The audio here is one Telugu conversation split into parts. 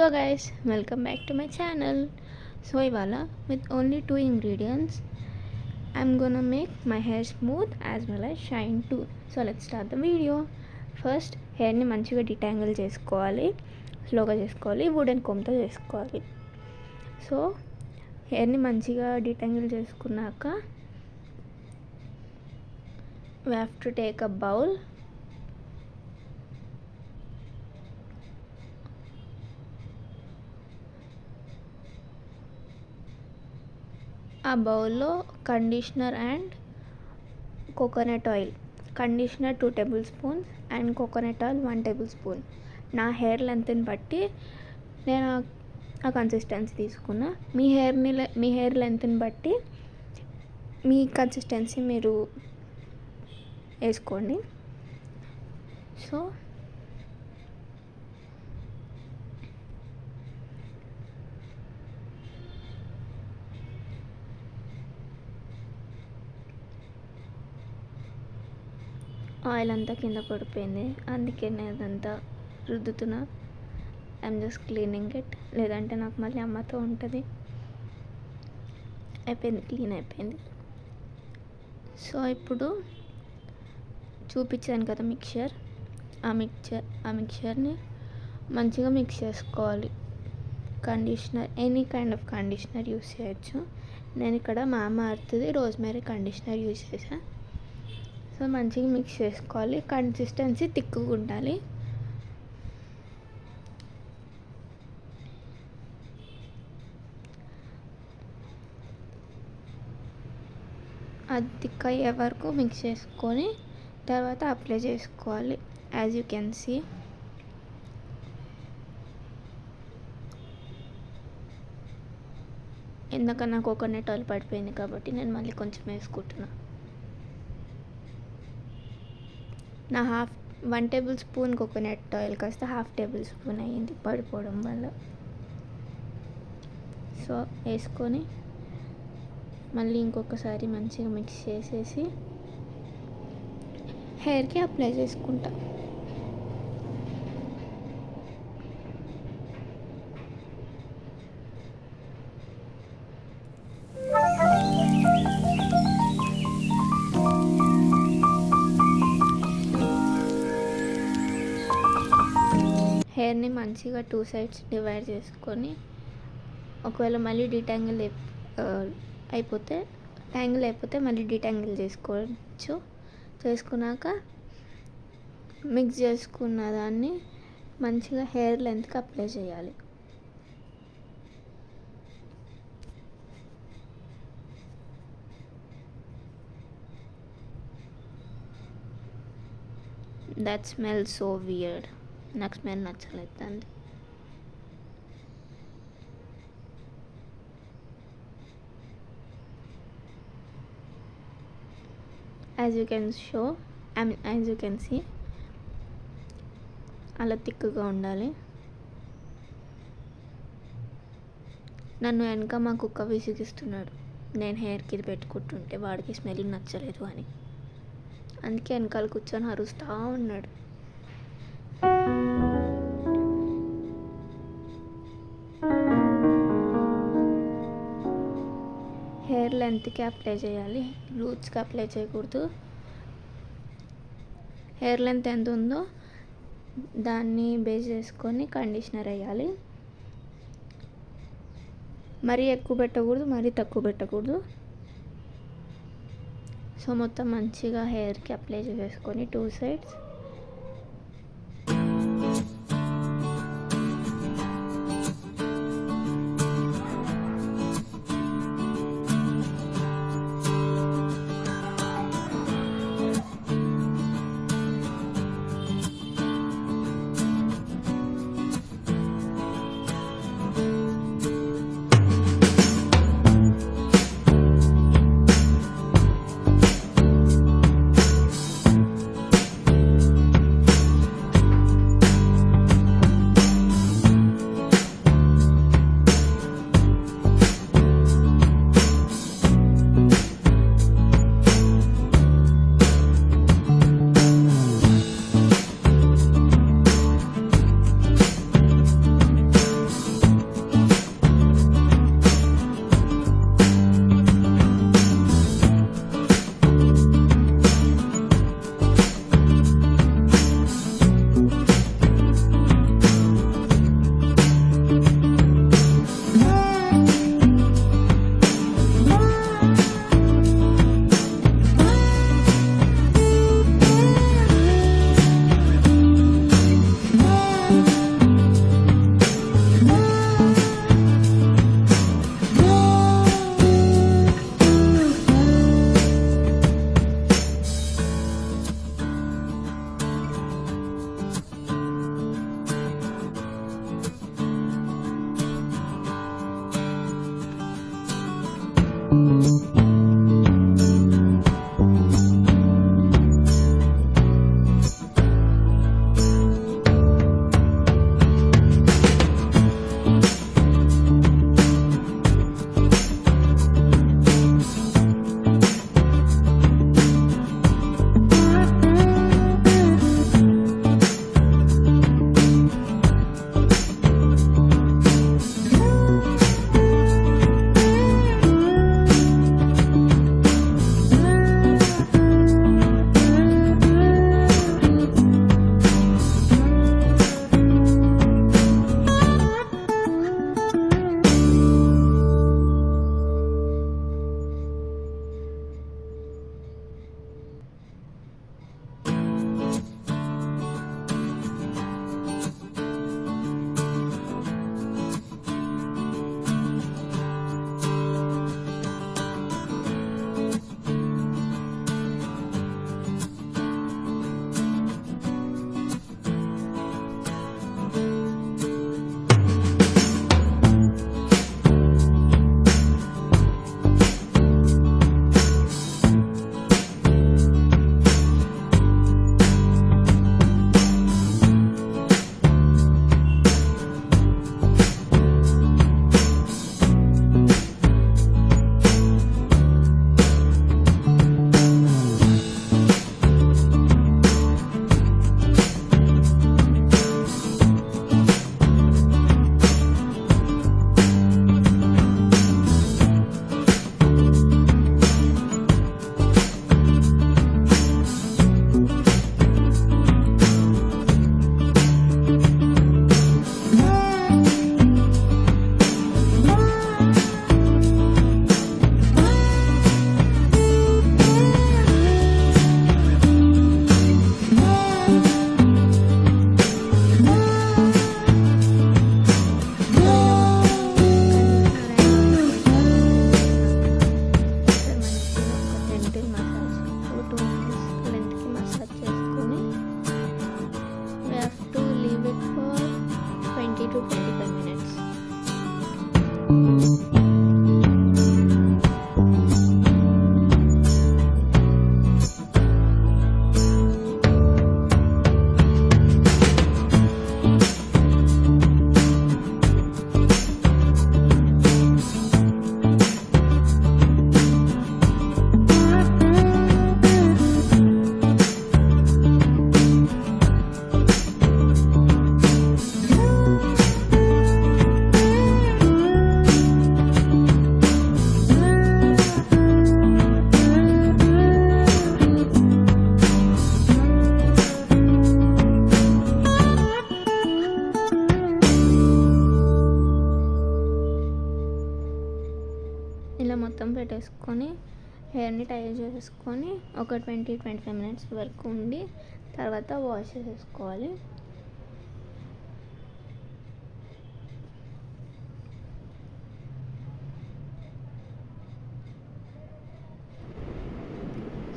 Yo guys, welcome back to my channel. So ivala with only two ingredients I'm gonna make my hair smooth as well as shine too. So let's start the video. First hair ni manchiga detangle chesukovali, slowga chesukovali, wooden comb tho chesukovali. So hair ni manchiga detangle chesukunnaka we have to take a bowl. ఆ బౌల్లో conditioner and coconut oil, conditioner 2 table spoons and coconut oil 1 table spoon. నా హెయిర్ లెంత్ని బట్టి నేను ఆ కన్సిస్టెన్సీ తీసుకున్నా. మీ హెయిర్ లెంత్ని బట్టి మీ కన్సిస్టెన్సీ మీరు వేసుకోండి. సో ఆయిల్ అంతా కింద పడిపోయింది, అందుకే నేను అదంతా రుద్దుతున్నా. ఐఎమ్ జస్ట్ క్లీనింగ్ ఇట్, లేదంటే నాకు మళ్ళీ అమ్మతో ఉంటుంది. అయిపోయింది, క్లీన్ అయిపోయింది. సో ఇప్పుడు చూపించాను కదా మిక్చర్, ఆ మిక్చర్ని మంచిగా మిక్స్ చేసుకోవాలి. Conditioner, any kind of conditioner use చేయొచ్చు. నేను ఇక్కడ మామా అర్త్ది రోజ్మెరీ కండిషనర్ యూస్ చేశాను. సో మంచిగా మిక్స్ చేసుకోవాలి. కన్సిస్టెన్సీ థిక్గా ఉండాలి. అది థిక్ అయ్యే వరకు మిక్స్ చేసుకొని తర్వాత అప్లై చేసుకోవాలి. యాజ్ యూ కెన్ సీ ఎందుకన్నా కోకోనట్ ఆయిల్ పడిపోయింది కాబట్టి నేను మళ్ళీ కొంచెం వేసుకుంటున్నా. నా 1 టేబుల్ స్పూన్ కోకోనట్ ఆయిల్ కాస్త 1/2 టేబుల్ స్పూన్ అయ్యింది పడిపోవడం వల్ల. సో వేసుకొని మళ్ళీ ఇంకొకసారి మంచిగా మిక్స్ చేసేసి హెయిర్కి అప్లై చేసుకుంటా. హెయిర్ని మంచిగా 2 సైడ్స్ డివైడ్ చేసుకొని, ఒకవేళ మళ్ళీ డీటాంగిల్ అయిపోతే మళ్ళీ డీటాంగిల్ చేసుకోవచ్చు. చేసుకున్నాక మిక్స్ చేసుకున్న దాన్ని మంచిగా హెయిర్ లెంత్కి అప్లై చేయాలి. That smell so weird. నాకు స్మెల్ నచ్చలేదండి. యాజ్ యూ కెన్ సీ అలా థిక్గా ఉండాలి. నన్ను వెనక మా కుక్క విసిగిస్తున్నాడు, నేను హెయిర్కి ఇది పెట్టుకుంటుంటే వాడికి స్మెల్ నచ్చలేదు అని. అందుకే వెనకాల కూర్చొని అరుస్తూ ఉన్నాడు. హెయిర్ లెంత్కి అప్లై చేయాలి, రూట్స్కి అప్లై చేయకూడదు. హెయిర్ లెంత్ ఎంత ఉందో దాన్ని బేస్ చేసుకొని కండిషనర్ వేయాలి. మరీ ఎక్కువ పెట్టకూడదు, మరీ తక్కువ పెట్టకూడదు. సో మొత్తం మంచిగా హెయిర్కి అప్లై చేసుకొని 2 సైడ్స్ వేసుకొని హెయిర్ని టై చేసుకొని ఒక 20-25 మినిట్స్ వరకు ఉండి తర్వాత వాష్ చేసేసుకోవాలి.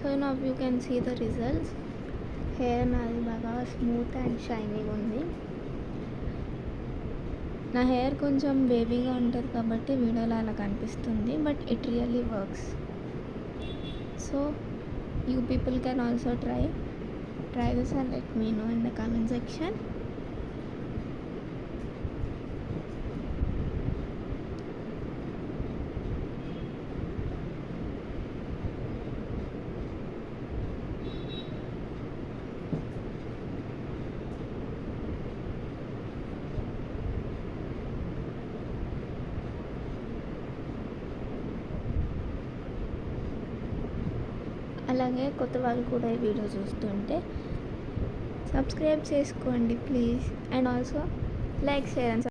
So now you can see the results. Hair నాది బాగా స్మూత్ అండ్ షైనీగా ఉంది. నా హెయిర్ కొంచెం బేబీగా ఉంటుంది కాబట్టి వీడియోలో అలా కనిపిస్తుంది, but it really works. So you people can also try this and let me know in the comment section. అలాగే కొత్త వాళ్ళు కూడా ఈ వీడియో చూస్తుంటే సబ్స్క్రైబ్ చేసుకోండి please, and also like, share and